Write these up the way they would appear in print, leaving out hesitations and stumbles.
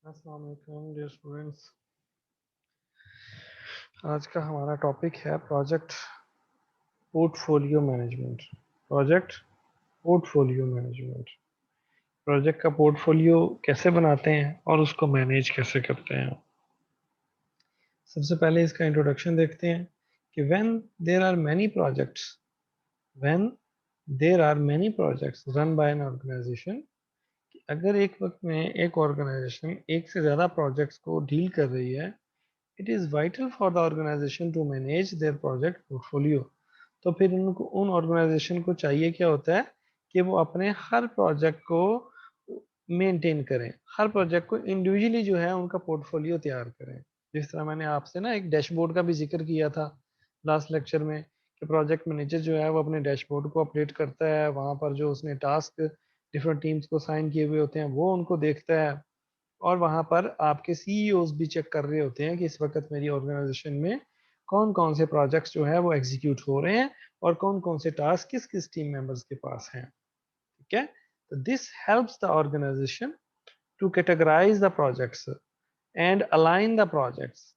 अस्सलाम वालेकुम dear students. आज का हमारा टॉपिक है project portfolio management. Project portfolio management, project का पोर्टफोलियो कैसे बनाते हैं और उसको मैनेज कैसे करते हैं। सबसे पहले इसका इंट्रोडक्शन देखते हैं कि there are many projects when there are many projects run by an organization, अगर एक वक्त में एक ऑर्गेनाइजेशन एक से ज़्यादा प्रोजेक्ट्स को डील कर रही है, it is vital for the organization to manage their project portfolio. तो फिर उनको उन ऑर्गेनाइजेशन को चाहिए क्या होता है कि वो अपने हर प्रोजेक्ट को मेंटेन करें, हर प्रोजेक्ट को इंडिविजुअली जो है उनका पोर्टफोलियो तैयार करें। जिस तरह मैंने आपसे ना एक डैशबोर्ड का भी जिक्र किया था लास्ट लेक्चर में कि प्रोजेक्ट मैनेजर जो है वो अपने डैशबोर्ड को अपडेट करता है, वहाँ पर जो उसने टास्क डिफरेंट टीम्स को साइन किए हुए होते हैं वो उनको देखता है, और वहां पर आपके सीईओज भी चेक कर रहे होते हैं कि इस वक्त मेरी ऑर्गेनाइजेशन में कौन कौन से प्रोजेक्ट्स जो है वो एग्जीक्यूट हो रहे हैं और कौन कौन से टास्क किस किस टीम मेंबर्स के पास हैं। ठीक है, तो this helps the organization to categorize the projects and align the projects,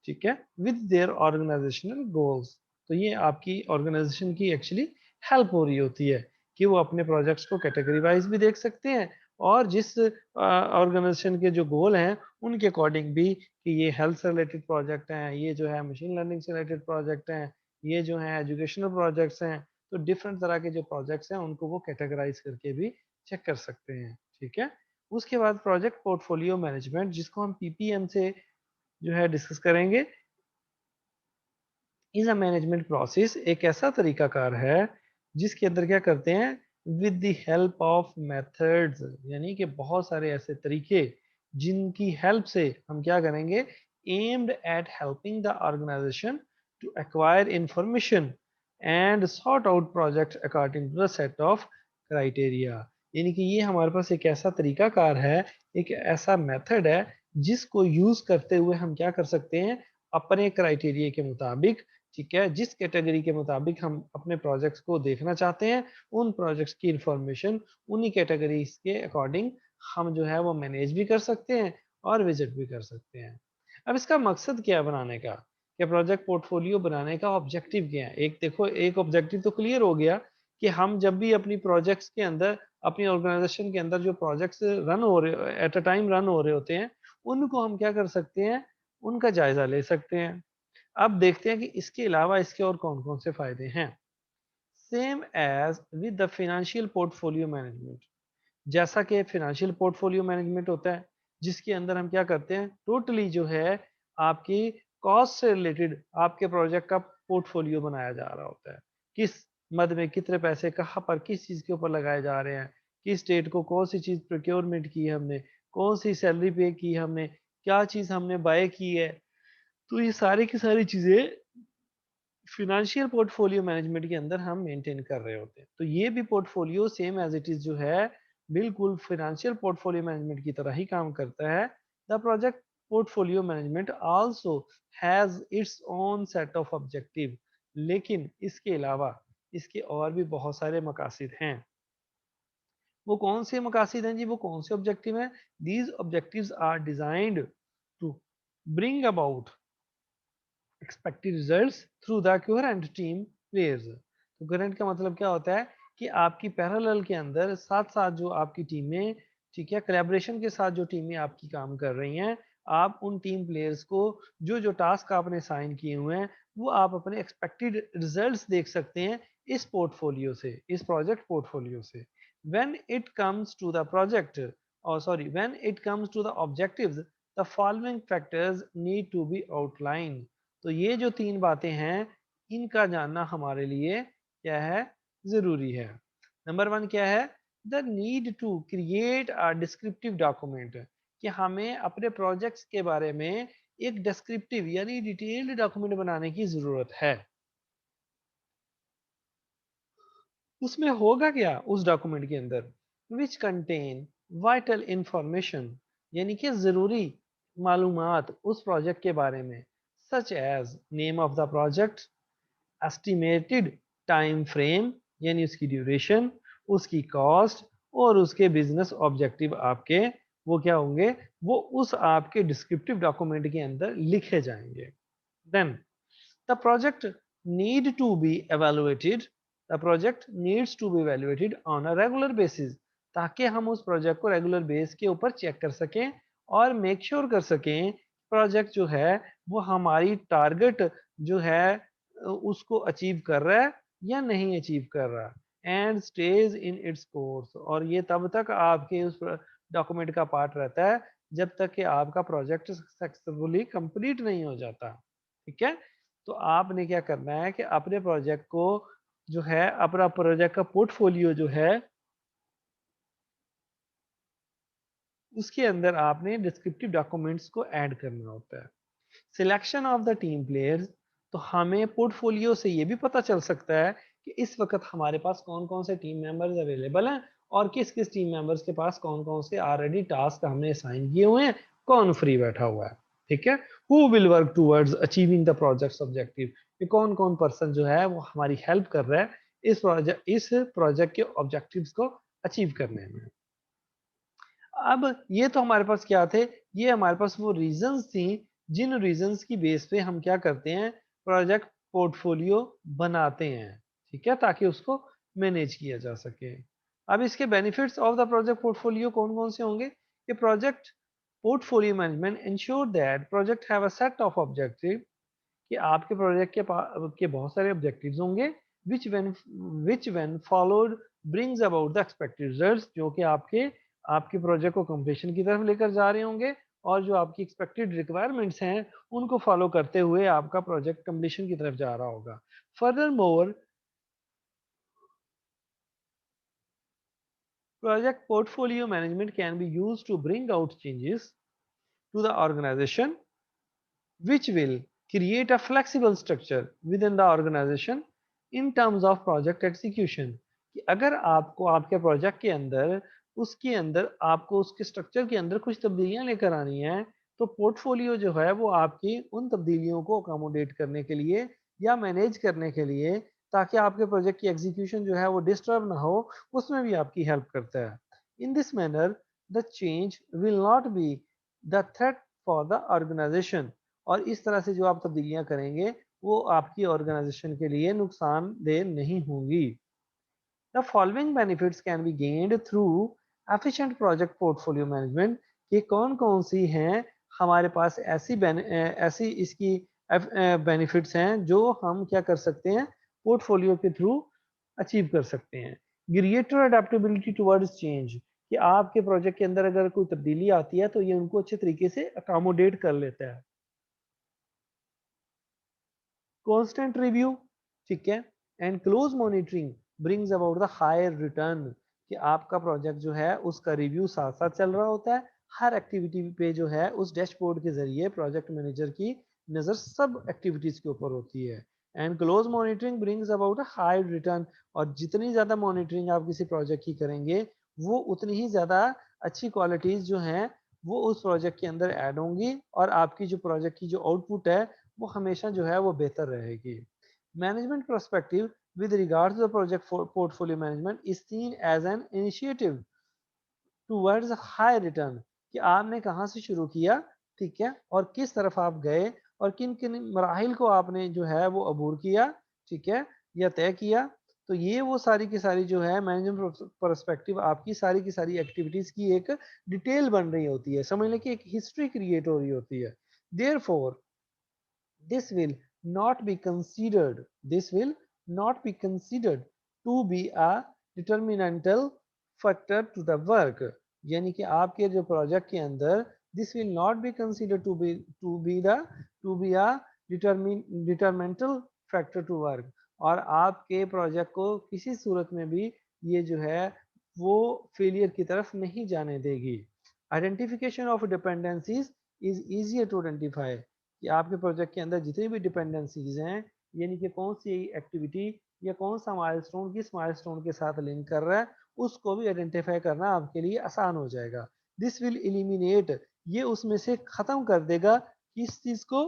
ठीक है, विद देयर ऑर्गेनाइजेशनल गोल्स। तो ये आपकी ऑर्गेनाइजेशन की एक्चुअली हेल्प हो रही होती है कि वो अपने प्रोजेक्ट्स को कैटेगरी वाइज भी देख सकते हैं और जिस ऑर्गेनाइजेशन के जो गोल हैं उनके अकॉर्डिंग भी कि ये हेल्थ से रिलेटेड प्रोजेक्ट हैं, ये जो है मशीन लर्निंग से रिलेटेड प्रोजेक्ट हैं, ये जो है एजुकेशनल प्रोजेक्ट्स हैं, तो डिफरेंट तरह के जो प्रोजेक्ट्स हैं उनको वो कैटेगराइज करके भी चेक कर सकते हैं। ठीक है, उसके बाद प्रोजेक्ट पोर्टफोलियो मैनेजमेंट, जिसको हम पीपीएम से जो है डिस्कस करेंगे, इज अ मैनेजमेंट प्रोसेस, एक ऐसा तरीकाकार है जिसके अंदर क्या करते हैं, with the help of methods, यानी कि बहुत सारे ऐसे तरीके जिनकी हेल्प से हम क्या करेंगे, aimed at helping the organization to acquire information and sort out project according to the set of criteria. यानी कि ये हमारे पास एक ऐसा तरीकाकार है, एक ऐसा मेथड है जिसको यूज करते हुए हम क्या कर सकते हैं, अपने क्राइटेरिया के मुताबिक, ठीक है, जिस कैटेगरी के मुताबिक हम अपने प्रोजेक्ट्स को देखना चाहते हैं, उन प्रोजेक्ट्स की इंफॉर्मेशन उन्हीं कैटेगरीज के अकॉर्डिंग हम जो है वो मैनेज भी कर सकते हैं और विजिट भी कर सकते हैं। अब इसका मकसद क्या है बनाने का, कि प्रोजेक्ट पोर्टफोलियो बनाने का ऑब्जेक्टिव क्या है। एक देखो, एक ऑब्जेक्टिव तो क्लियर हो गया कि हम जब भी अपनी प्रोजेक्ट्स के अंदर, अपनी ऑर्गेनाइजेशन के अंदर जो प्रोजेक्ट्स रन हो रहे एट अ टाइम रन हो रहे होते हैं, उनको हम क्या कर सकते हैं, उनका जायजा ले सकते हैं। अब देखते हैं कि इसके अलावा इसके और कौन कौन से फायदे हैं। Same as with the financial portfolio management, जैसा कि फाइनेंशियल पोर्टफोलियो मैनेजमेंट होता है जिसके अंदर हम क्या करते हैं, टोटली जो है आपकी कॉस्ट से रिलेटेड आपके प्रोजेक्ट का पोर्टफोलियो बनाया जा रहा होता है। किस मद में कितने पैसे कहाँ पर किस चीज के ऊपर लगाए जा रहे हैं, किस स्टेट को कौन सी चीज प्रोक्योरमेंट की है हमने, कौन सी सैलरी पे की हमने, क्या चीज हमने बाय की है। तो ये सारी की सारी चीजें फिनेंशियल पोर्टफोलियो मैनेजमेंट के अंदर हम मेंटेन कर रहे होते हैं। तो ये भी portfolio same as it is जो है बिल्कुल फिनेंशियल पोर्टफोलियो मैनेजमेंट की तरह ही काम करता है। The project portfolio management also has its own set of objective, लेकिन इसके अलावा इसके और भी बहुत सारे मकासद हैं। वो कौन से मकासद हैं जी, वो कौन से ऑब्जेक्टिव हैं? These objectives are designed to bring about expected results through the coherent team players. तो कोहेरेंट का मतलब क्या होता है कि आपकी पैरेलल के अंदर साथ साथ जो आपकी टीमें, ठीक है, कोलैबोरेशन के साथ जो टीमें आपकी काम कर रही हैं, आप उन टीम प्लेयर्स को जो जो टास्क आपने साइन किए हुए हैं वो आप अपने एक्सपेक्टेड रिजल्ट्स देख सकते हैं इस पोर्टफोलियो से, इस प्रोजेक्ट पोर्टफोलियो से। When it comes to the project, और sorry, when it comes to the objectives, the following factors need to be outline. तो ये जो तीन बातें हैं इनका जानना हमारे लिए क्या है, जरूरी है। नंबर वन क्या है, the need to create a descriptive document, कि हमें अपने प्रोजेक्ट्स के बारे में एक डिस्क्रिप्टिव यानी डिटेल्ड डॉक्यूमेंट बनाने की जरूरत है। उसमें होगा क्या उस डॉक्यूमेंट के अंदर, विच कंटेन वाइटल इंफॉर्मेशन, यानी कि जरूरी मालूमात उस प्रोजेक्ट के बारे में, such as name of the project, estimated time frame यानी उसकी ड्यूरेशन, उसकी कॉस्ट और उसके बिजनेस ऑब्जेक्टिव आपके वो क्या होंगे, वो उस आपके डिस्क्रिप्टिव डॉक्यूमेंट के अंदर लिखे जाएंगे। Then the project need to be evaluated the project needs to be evaluated on a regular basis, ताकि हम उस प्रोजेक्ट को रेगुलर बेस के ऊपर चेक कर सकें और मेक श्योर कर सकें प्रोजेक्ट जो है वो हमारी टारगेट जो है उसको अचीव कर रहा है या नहीं अचीव कर रहा, and stage in its course, और ये तब तक आपके उस डॉक्यूमेंट का पार्ट रहता है जब तक कि आपका प्रोजेक्ट सक्सेसफुली कंप्लीट नहीं हो जाता। ठीक है, तो आपने क्या करना है कि अपने प्रोजेक्ट को जो है, अपना प्रोजेक्ट का पोर्टफोलियो जो है उसके अंदर आपने डिस्क्रिप्टिव डॉक्यूमेंट्स को ऐड करना होता है। Selection of the team players, तो हमें पोर्टफोलियो से ये भी पता चल सकता है कि इस वक्त हमारे पास कौन कौन से टीम मेंबर्स अवेलेबल हैं और किस किस टीम मेंबर्स के पास कौन कौन से ऑलरेडी टास्क हमने असाइन किए हुए हैं, कौन फ्री बैठा हुआ है। ठीक है, who will work towards achieving the project objective, ये कौन कौन पर्सन जो है वो हमारी हेल्प कर रहा है इस प्रोजेक्ट के ऑब्जेक्टिव्स को अचीव करने में। अब ये तो हमारे पास क्या थे, ये हमारे पास वो रीजंस थी जिन रीजंस की बेस पे हम क्या करते हैं, प्रोजेक्ट पोर्टफोलियो बनाते हैं। ठीक है, ताकि उसको मैनेज किया जा सके। अब इसके benefits of the project portfolio कौन कौन से होंगे, कि project portfolio management ensure that project have a set of objective, कि आपके प्रोजेक्ट के बहुत सारे ऑब्जेक्टिव्स होंगे विच when followed brings about the expected results, जो कि आपके आपके प्रोजेक्ट को कंप्लीशन की तरफ लेकर जा रहे होंगे, और जो आपकी एक्सपेक्टेड रिक्वायरमेंट्स हैं उनको फॉलो करते हुए आपका प्रोजेक्ट कंप्लीशन की तरफ जा रहा होगा। Furthermore, project portfolio management can be use to bring out changes to the organization which will create a flexible structure within the organization in terms of project execution, कि अगर आपको आपके project के अंदर उसके अंदर आपको उसके स्ट्रक्चर के अंदर कुछ तब्दीलियां लेकर आनी है, तो पोर्टफोलियो जो है वो आपकी उन तब्दीलियों को अकोमोडेट करने के लिए या मैनेज करने के लिए, ताकि आपके प्रोजेक्ट की एग्जीक्यूशन जो है वो डिस्टर्ब ना हो, उसमें भी आपकी हेल्प करता है। In this manner the change will not be the threat for the organization, और इस तरह से जो आप तब्दीलियां करेंगे वो आपकी ऑर्गेनाइजेशन के लिए नुकसानदेह नहीं होंगी। The following benefits can be gained through efficient project portfolio management, ये कौन कौन सी हैं हमारे पास ऐसी इसकी बेनिफिट्स हैं जो हम क्या कर सकते हैं पोर्टफोलियो के थ्रू अचीव कर सकते हैं। ग्रेटर अडेप्टेबिलिटी टुवर्ड्स चेंज, कि आपके प्रोजेक्ट के अंदर अगर कोई तब्दीली आती है तो ये उनको अच्छे तरीके से अकोमोडेट कर लेता है। constant review, ठीक है, and close monitoring brings about the higher return, कि आपका प्रोजेक्ट जो है उसका रिव्यू साथ साथ चल रहा होता है, हर एक्टिविटी पे जो है उस डैशबोर्ड के जरिए प्रोजेक्ट मैनेजर की नज़र सब एक्टिविटीज के ऊपर होती है। And close monitoring brings about a high return, और जितनी ज़्यादा मॉनिटरिंग आप किसी प्रोजेक्ट की करेंगे वो उतनी ही ज़्यादा अच्छी क्वालिटीज़ जो हैं वो उस प्रोजेक्ट के अंदर ऐड होंगी, और आपकी जो प्रोजेक्ट की जो आउटपुट है वो हमेशा जो है वो बेहतर रहेगी। Management perspective with regards to the project portfolio management is seen as an initiative towards a high return, कि आपने कहाँ से शुरू किया, ठीक है, और किस तरफ आप गए, और किन किन मराहिल को आपने जो है वो अबूर किया, ठीक है, या तय किया। तो ये वो सारी की सारी जो है मैनेजमेंट पर्सपेक्टिव आपकी सारी की सारी एक्टिविटीज की एक डिटेल बन रही होती है, समझ लें कि एक हिस्ट्री क्रिएट हो रही होती है। Therefore this will not be considered this will not be considered to be a determinantal factor to the work, यानी कि आपके जो प्रोजेक्ट के अंदर this will not be considered to be a determinantal factor to work, और आपके project को किसी सूरत में भी ये जो है वो फेलियर की तरफ नहीं जाने देगी। Identification of dependencies is easier to identify, कि आपके प्रोजेक्ट के अंदर जितनी भी डिपेंडेंसीज हैं, यानी कि कौन सी एक्टिविटी या कौन सा माइलस्टोन किस माइलस्टोन के साथ लिंक कर रहा है, उसको भी आइडेंटिफाई करना आपके लिए आसान हो जाएगा। दिस विल एलिमिनेट, ये उसमें से खत्म कर देगा किस चीज को,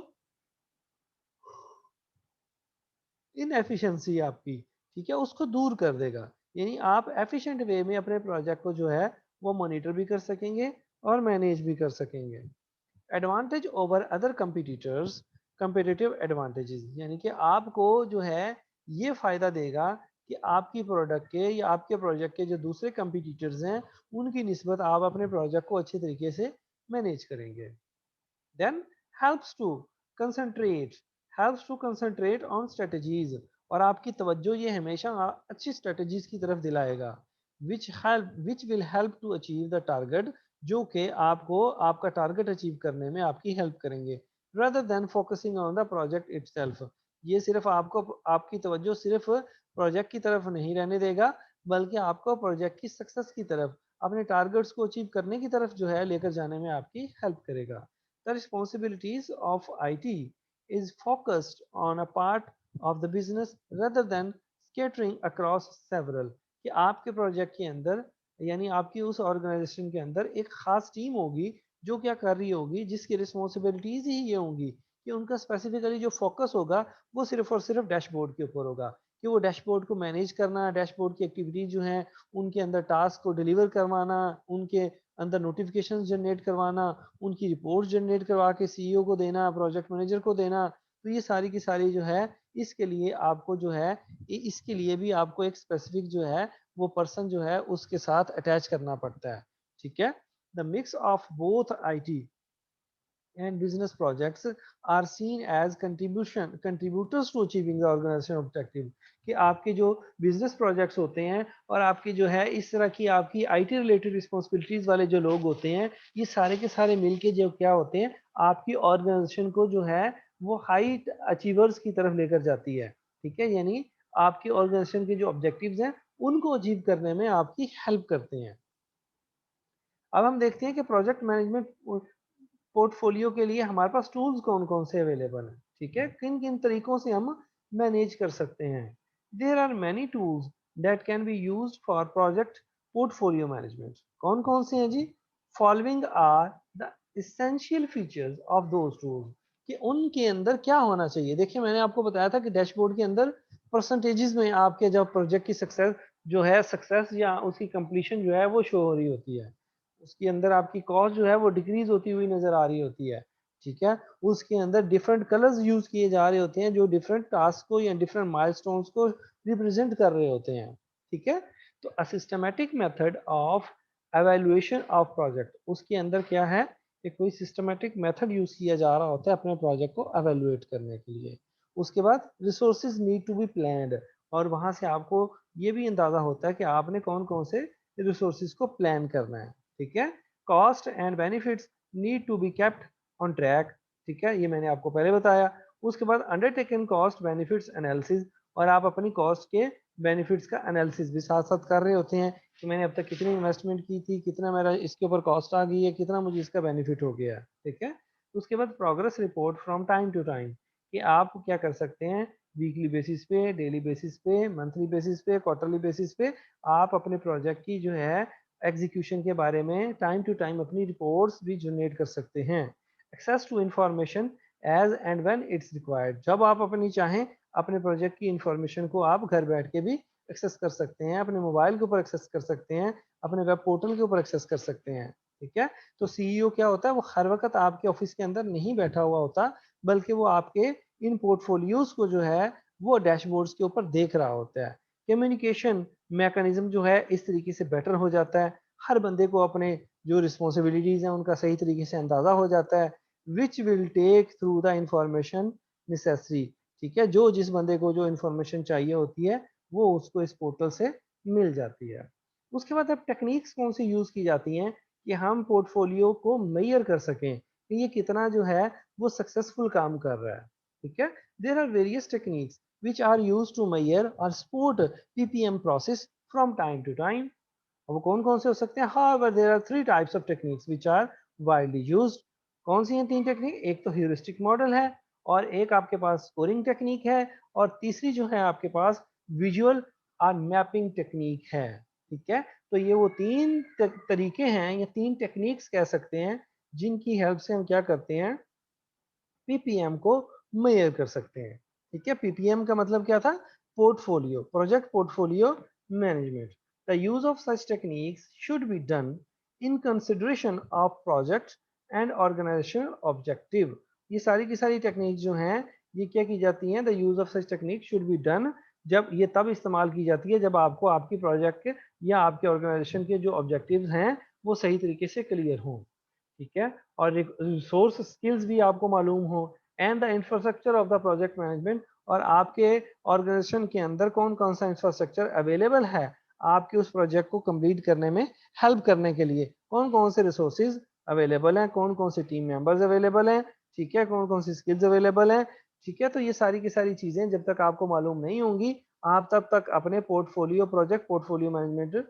इनएफिशिएंसी आपकी, ठीक है, उसको दूर कर देगा। यानी आप एफिशिएंट वे में अपने प्रोजेक्ट को जो है वो मॉनिटर भी कर सकेंगे, और मैनेज भी कर सकेंगे। Advantage over other competitors, competitive advantages, यानी कि आपको जो है ये फायदा देगा कि आपकी प्रोडक्ट के या आपके प्रोजेक्ट के जो दूसरे कंपिटिटर्स हैं उनकी निस्बत आप अपने प्रोजेक्ट को अच्छे तरीके से मैनेज करेंगे। Then helps to concentrate, helps to concentrate on strategies, और आपकी तवज्जो ये हमेशा अच्छी स्ट्रेटजीज की तरफ दिलाएगा। Which will help to achieve the target, जो कि आपको आपका टारगेट अचीव करने में आपकी हेल्प करेंगे। rather than focusing on the project itself, ये सिर्फ आपको आपकी तवज्जो सिर्फ प्रोजेक्ट की तरफ नहीं रहने देगा, बल्कि आपको प्रोजेक्ट की सक्सेस की तरफ, अपने टारगेट्स को अचीव करने की तरफ जो है लेकर जाने में आपकी हेल्प करेगा। The responsibilities of IT is focused on a part of the business rather than scattering across several, कि आपके प्रोजेक्ट के अंदर यानी आपकी उस ऑर्गेनाइजेशन के अंदर एक खास टीम होगी जो क्या कर रही होगी, जिसकी रिस्पॉन्सिबिलिटीज ही ये होंगी कि उनका स्पेसिफिकली जो फोकस होगा वो सिर्फ और सिर्फ डैशबोर्ड के ऊपर होगा, कि वो डैशबोर्ड को मैनेज करना, डैशबोर्ड की एक्टिविटीज जो हैं उनके अंदर टास्क को डिलीवर करवाना, उनके अंदर नोटिफिकेशन जनरेट करवाना, उनकी रिपोर्ट जनरेट करवा के सीईओ को देना, प्रोजेक्ट मैनेजर को देना। तो ये सारी की सारी जो है इसके लिए आपको जो है इसके लिए भी आपको एक स्पेसिफिक जो है वो पर्सन जो है उसके साथ अटैच करना पड़ता है। ठीक है। The mix of both IT and business projects are seen as contributors to achieving the organization objective, कि आपके जो बिजनेस प्रोजेक्ट्स होते हैं और आपकी जो है इस तरह की आपकी आईटी रिलेटेड रिस्पॉन्सिबिलिटीज वाले जो लोग होते हैं, ये सारे के सारे मिलके जो क्या होते हैं आपकी ऑर्गेनाइजेशन को जो है वो हाई अचीवर्स की तरफ लेकर जाती है। ठीक है, यानी आपकी ऑर्गेनाइजेशन के जो ऑब्जेक्टिव्स हैं उनको अचीव करने में आपकी हेल्प करते हैं। अब हम देखते हैं कि प्रोजेक्ट मैनेजमेंट पोर्टफोलियो के लिए हमारे पास टूल्स कौन कौन से अवेलेबल हैं। ठीक है, किन किन तरीकों से हम मैनेज कर सकते हैं। There are many tools that can be use for project portfolio management. कौन कौन से हैं जी? Following are the essential features of those tools, कि उनके अंदर क्या होना चाहिए। देखिए मैंने आपको बताया था कि डैशबोर्ड के अंदर परसेंटेजेस में आपके जब प्रोजेक्ट की सक्सेस जो है सक्सेस या उसकी कंप्लीशन जो है वो शो हो रही होती है, उसके अंदर आपकी कॉस्ट जो है वो डिक्रीज होती हुई नजर आ रही होती है। ठीक है, उसके अंदर डिफरेंट कलर्स यूज किए जा रहे होते हैं जो डिफरेंट टास्क को या डिफरेंट माइलस्टोन्स को रिप्रेजेंट कर रहे होते हैं। ठीक है, तो a systematic method of evaluation of project, उसके अंदर क्या है कि कोई सिस्टमैटिक मेथड यूज किया जा रहा होता है अपने प्रोजेक्ट को एवेल्युएट करने के लिए। उसके बाद resources need to be planned, और वहां से आपको ये भी अंदाजा होता है कि आपने कौन कौन से रिसोर्सेज को प्लान करना है। ठीक है, cost and benefits need to be kept on track. ठीक है, ये मैंने आपको पहले बताया। उसके बाद अंडरटेकन कॉस्ट बेनिफिट्स एनालिसिस, और आप अपनी कॉस्ट के बेनिफिट्स का एनालिसिस भी साथ साथ कर रहे होते हैं कि मैंने अब तक कितनी इन्वेस्टमेंट की थी, कितना मेरा इसके ऊपर कॉस्ट आ गई है, कितना मुझे इसका बेनिफिट हो गया। ठीक है, उसके बाद progress report from time to time, कि आप क्या कर सकते हैं वीकली बेसिस पे, डेली बेसिस पे, मंथली बेसिस पे, क्वार्टरली बेसिस पे आप अपने प्रोजेक्ट की जो है एग्जीक्यूशन के बारे में टाइम टू टाइम अपनी रिपोर्ट्स भी जनरेट कर सकते हैं। Access to information as and when it's required, जब आप अपनी चाहें अपने प्रोजेक्ट की इंफॉर्मेशन को आप घर बैठ के भी एक्सेस कर सकते हैं, अपने मोबाइल के ऊपर एक्सेस कर सकते हैं, अपने वेब पोर्टल के ऊपर एक्सेस कर सकते हैं। ठीक है, तो सीईओ क्या होता है, वो हर वक्त आपके ऑफिस के अंदर नहीं बैठा हुआ होता, बल्कि वो आपके इन पोर्टफोलियोज को जो है वो डैशबोर्ड्स के ऊपर देख रहा होता है। कम्युनिकेशन मैकेनिज्म जो है इस तरीके से बेटर हो जाता है, हर बंदे को अपने जो रिस्पॉन्सिबिलिटीज हैं उनका सही तरीके से अंदाजा हो जाता है। Which will take through the information necessary, ठीक है, जो जिस बंदे को जो इंफॉर्मेशन चाहिए होती है वो उसको इस पोर्टल से मिल जाती है। उसके बाद अब टेक्निक्स कौन सी यूज की जाती हैं कि हम पोर्टफोलियो को मेजर कर सकें कि ये कितना जो है वो सक्सेसफुल काम कर रहा है। ठीक है, there are various techniques which are used to measure or support PPM process from time to time। अब वो कौन कौन से हो सकते हैं? However, there are three types of techniques which are widely used। कौन सी हैं तीन टेक्निक? एक तो ह्यूरिस्टिक मॉडल है, और एक आपके पास स्कोरिंग टेक्निक है, और तीसरी जो है आपके पास विजुअल और मैपिंग टेक्निक है। ठीक है, तो ये वो तीन तरीके हैं या तीन टेक्निक्स कह सकते हैं जिनकी हेल्प से हम क्या करते हैं, पीपीएम को मेजर कर सकते हैं। ठीक है, पीपीएम का मतलब क्या था? Portfolio, project portfolio management. The use of such techniques should be done in consideration of project and organizational objective. ये सारी की सारी टेक्निक जो हैं ये क्या की जाती हैं, the use of such technique should be done, जब ये तब इस्तेमाल की जाती है जब आपको आपकी प्रोजेक्ट के या आपके ऑर्गेनाइजेशन के जो ऑब्जेक्टिव्स हैं वो सही तरीके से क्लियर हों, ठीक है, और रिसोर्स स्किल्स भी आपको मालूम हो, and the infrastructure of the project management, और आपके ऑर्गेनाइजेशन के अंदर कौन कौन सा इंफ्रास्ट्रक्चर अवेलेबल है आपके उस प्रोजेक्ट को कंप्लीट करने में हेल्प करने के लिए, कौन कौन से रिसोर्सेज अवेलेबल हैं, कौन कौन से टीम मेंबर्स अवेलेबल हैं, ठीक है, कौन कौन सी स्किल्स अवेलेबल हैं, ठीक है। तो ये सारी की सारी चीजें जब तक आपको मालूम नहीं होंगी आप तब तक अपने पोर्टफोलियो प्रोजेक्ट पोर्टफोलियो मैनेजमेंट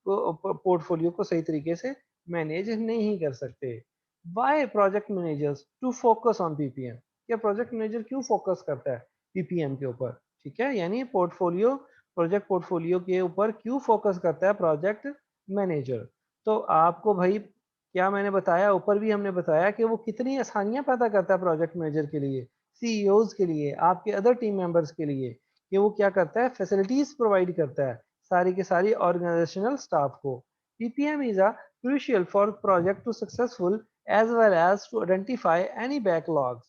को पोर्टफोलियो को सही तरीके से मैनेज नहीं कर सकते। Why project managers to focus on PPM, क्या प्रोजेक्ट मैनेजर क्यों फोकस करता है पीपीएम के ऊपर, ठीक है, यानी पोर्टफोलियो प्रोजेक्ट पोर्टफोलियो के ऊपर क्यों फोकस करता है प्रोजेक्ट मैनेजर। तो आपको भाई क्या मैंने बताया, ऊपर भी हमने बताया कि वो कितनी आसानियां पैदा करता है प्रोजेक्ट मैनेजर के लिए, सीईओज के लिए, आपके अदर टीम मेंबर्स के लिए, कि वो क्या करता है, फैसिलिटीज प्रोवाइड करता है सारी के सारी ऑर्गेनाइजेशनल स्टाफ को। Ppm is a crucial for project to successful as well as to identify any backlogs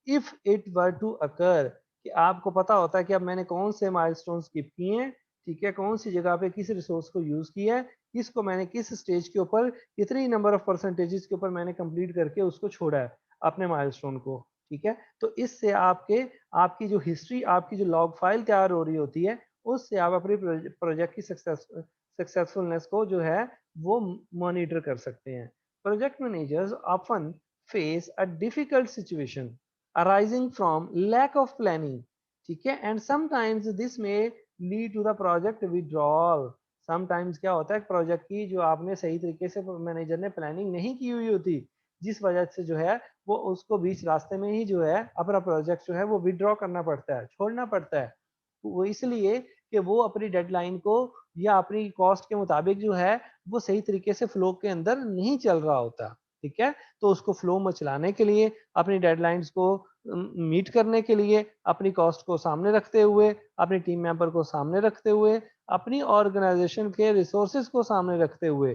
if it were to occur, कि आपको पता होता है कि अब मैंने कौन से माइलस्टोन स्किप किए हैं, ठीक है, कौन सी जगह पे किस रिसोर्स को यूज किया है, किसको मैंने किस स्टेज के ऊपर कितनी नंबर ऑफ परसेंटेजेस के ऊपर मैंने कंप्लीट करके उसको छोड़ा है अपने माइलस्टोन को, ठीक है। तो इससे आपके आपकी जो हिस्ट्री आपकी जो लॉग फाइल तैयार हो रही होती है उससे आप अपने प्रोजेक्ट की सक्सेसफुलनेस को जो है वो मॉनिटर कर सकते हैं। Project managers often face a difficult situation arising from lack of planning, ठीक है, and sometimes this may lead to the project withdrawal. Sometimes क्या होता है प्रोजेक्ट की जो आपने सही तरीके से मैनेजर ने प्लानिंग नहीं की हुई होती, जिस वजह से जो है वो उसको बीच रास्ते में ही जो है अपना प्रोजेक्ट जो है वो विड्रॉ करना पड़ता है, छोड़ना पड़ता है। वो इसलिए कि वो अपनी डेडलाइन को या अपनी कॉस्ट के मुताबिक जो है वो सही तरीके से फ्लो के अंदर नहीं चल रहा होता, ठीक है। तो उसको फ्लो में चलाने के लिए अपनी डेडलाइंस को मीट करने के लिए अपनी कॉस्ट को सामने रखते हुए अपनी टीम मेंबर को सामने रखते हुए अपनी ऑर्गेनाइजेशन के रिसोर्सेज को सामने रखते हुए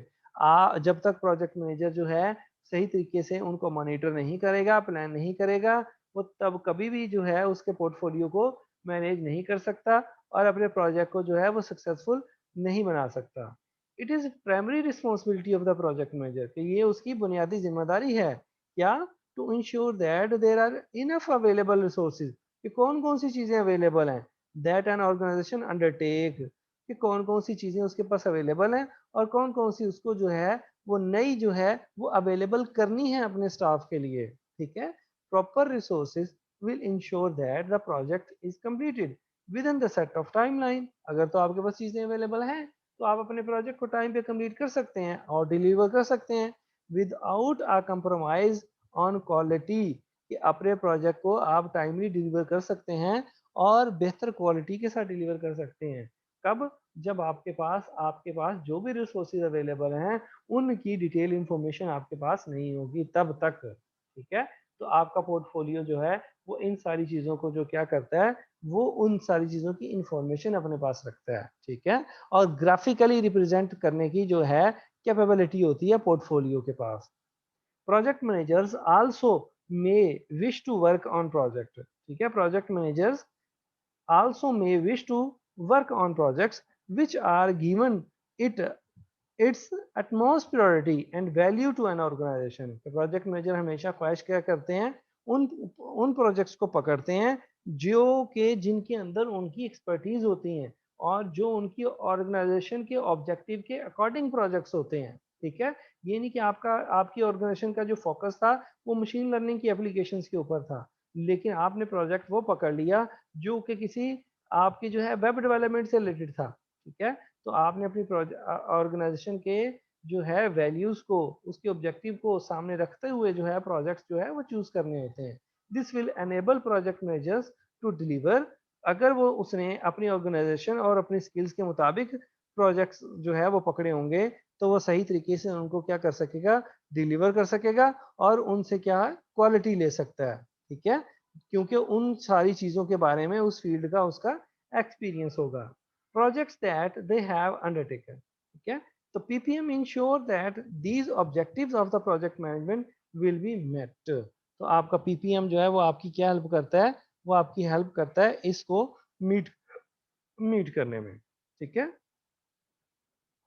जब तक प्रोजेक्ट मैनेजर जो है सही तरीके से उनको मॉनिटर नहीं करेगा प्लान नहीं करेगा वो तब कभी भी जो है उसके पोर्टफोलियो को मैनेज नहीं कर सकता और अपने प्रोजेक्ट को जो है वो सक्सेसफुल नहीं बना सकता। It is primary responsibility of the project manager कि ये उसकी बुनियादी जिम्मेदारी है क्या, to ensure that there are enough available resources, कि कौन कौन सी चीजें अवेलेबल हैं, दैट एन ऑर्गेनाइजेशन अंडरटेक, कि कौन कौन सी चीजें उसके पास अवेलेबल हैं और कौन कौन सी उसको जो है वो नई जो है वो अवेलेबल करनी है अपने स्टाफ के लिए, ठीक है। Proper resources will ensure that the project is completed within the set of timeline। अगर तो आपके पास चीजें अवेलेबल हैं तो आप अपने प्रोजेक्ट को टाइम पे कंप्लीट कर सकते हैं और डिलीवर कर सकते हैं without a compromise on quality, कि अपने प्रोजेक्ट को आप टाइमली डिलीवर कर सकते हैं और बेहतर क्वालिटी के साथ डिलीवर कर सकते हैं। कब, जब आपके पास जो भी रिसोर्सेज अवेलेबल हैं उनकी डिटेल इंफॉर्मेशन आपके पास नहीं होगी तब तक, ठीक है। तो आपका पोर्टफोलियो जो है वो इन सारी चीजों को जो क्या करता है वो उन सारी चीजों की इंफॉर्मेशन अपने पास रखता है, ठीक है, और ग्राफिकली रिप्रेजेंट करने की जो है कैपेबिलिटी होती है पोर्टफोलियो के पास। Project managers also may wish to work on project, ठीक है, project managers also may wish to work on projects which are given it its utmost priority and value to an organization। तो project manager हमेशा ख्वाहिश क्या करते हैं, उन उन प्रोजेक्ट्स को पकड़ते हैं जो के जिनके अंदर उनकी एक्सपर्टीज होती हैं और जो उनकी ऑर्गेनाइजेशन के ऑब्जेक्टिव के अकॉर्डिंग प्रोजेक्ट्स होते हैं, ठीक है। ये नहीं कि आपकी ऑर्गेनाइजेशन का जो फोकस था वो मशीन लर्निंग की एप्लीकेशंस के ऊपर था, लेकिन आपने प्रोजेक्ट वो पकड़ लिया जो कि किसी आपकी जो है वेब डेवलपमेंट से रिलेटेड था, ठीक है। तो आपने अपनी ऑर्गेनाइजेशन के जो है वैल्यूज को उसके ऑब्जेक्टिव को सामने रखते हुए जो है प्रोजेक्ट्स जो है वो चूज करने होते हैं। This will enable project managers to deliver, अगर वो उसने अपनी ऑर्गेनाइजेशन और अपनी स्किल्स के मुताबिक प्रोजेक्ट्स जो है वो पकड़े होंगे तो वो सही तरीके से उनको क्या कर सकेगा, डिलीवर कर सकेगा और उनसे क्या है क्वालिटी ले सकता है, ठीक है, क्योंकि उन सारी चीजों के बारे में उस फील्ड का उसका एक्सपीरियंस होगा। Projects that they have undertaken, ठीक है, तो PPM ensure that these objectives of the project management will be met. तो आपका पीपीएम जो है वो आपकी क्या हेल्प करता है, वो आपकी हेल्प करता है इसको मीट मीट करने में, ठीक है,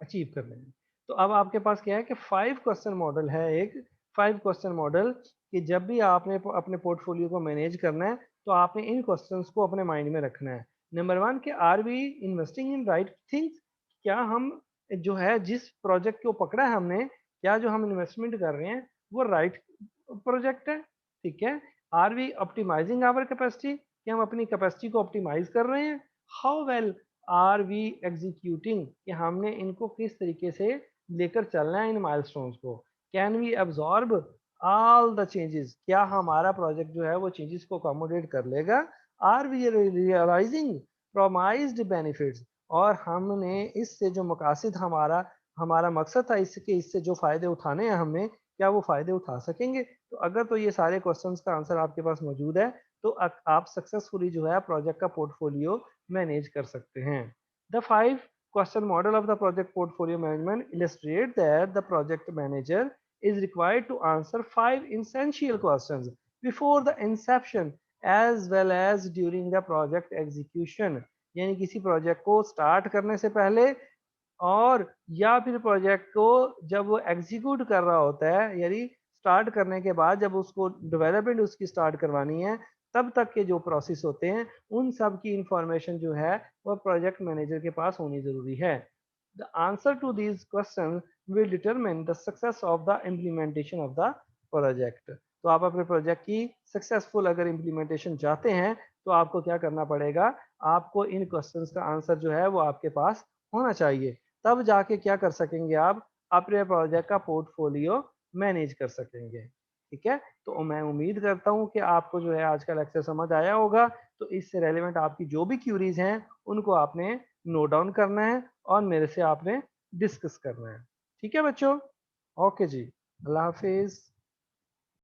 अचीव करने में। तो अब आपके पास क्या है कि 5 क्वेश्चन मॉडल है, एक 5 क्वेश्चन मॉडल, कि जब भी आपने अपने पोर्टफोलियो को मैनेज करना है तो आपने इन क्वेश्चंस को अपने माइंड में रखना है। नंबर 1 कि are we investing in right things, क्या हम जो है जिस प्रोजेक्ट को पकड़ा है हमने, क्या जो हम इन्वेस्टमेंट कर रहे हैं वो राइट प्रोजेक्ट है, ठीक है। Are we optimizing our capacity, कि हम अपनी कैपेसिटी को ऑप्टिमाइज कर रहे हैं। How well are we executing, कि हमने इनको किस तरीके से लेकर चलना है इन माइलस्टोन्स को। Can we absorb all the changes, क्या हमारा प्रोजेक्ट जो है वो चेंजेस को अकोमोडेट कर लेगा। आर वी रियलाइजिंग प्रोमाइज्ड बेनिफिट्स, और हमने इससे जो मकासद हमारा हमारा मकसद था इसके, इससे जो फायदे उठाने हैं हमने, क्या वो फायदे उठा सकेंगे। तो अगर तो ये सारे क्वेश्चंस का आंसर आपके पास मौजूद है तो आप सक्सेसफुली जो है प्रोजेक्ट का पोर्टफोलियो मैनेज कर सकते हैं। The 5 question model of the project portfolio management illustrate that the project manager is required to answer 5 essential questions before the inception as well as during the project execution। यानी किसी project को start करने से पहले और या फिर project को जब वो एग्जीक्यूट कर रहा होता है, यानी स्टार्ट करने के बाद जब उसको डेवलपमेंट उसकी स्टार्ट करवानी है, तब तक के जो प्रोसेस होते हैं उन सब की इंफॉर्मेशन जो है वो प्रोजेक्ट मैनेजर के पास होनी जरूरी है। The answer to these question will determine the success of the implementation of the project. तो आप अपने प्रोजेक्ट की सक्सेसफुल अगर इम्प्लीमेंटेशन चाहते हैं तो आपको क्या करना पड़ेगा, आपको इन क्वेश्चंस का आंसर जो है वो आपके पास होना चाहिए। तब जाके क्या कर सकेंगे, आप अपने प्रोजेक्ट का पोर्टफोलियो मैनेज कर सकेंगे, ठीक है। तो मैं उम्मीद करता हूँ कि आपको जो है आज का लेक्चर समझ आया होगा। तो इससे रेलेवेंट आपकी जो भी क्यूरीज हैं उनको आपने नोट डाउन करना है और मेरे से आपने डिस्कस करना है, ठीक है बच्चों। ओके जी, अल्लाह हाफिज।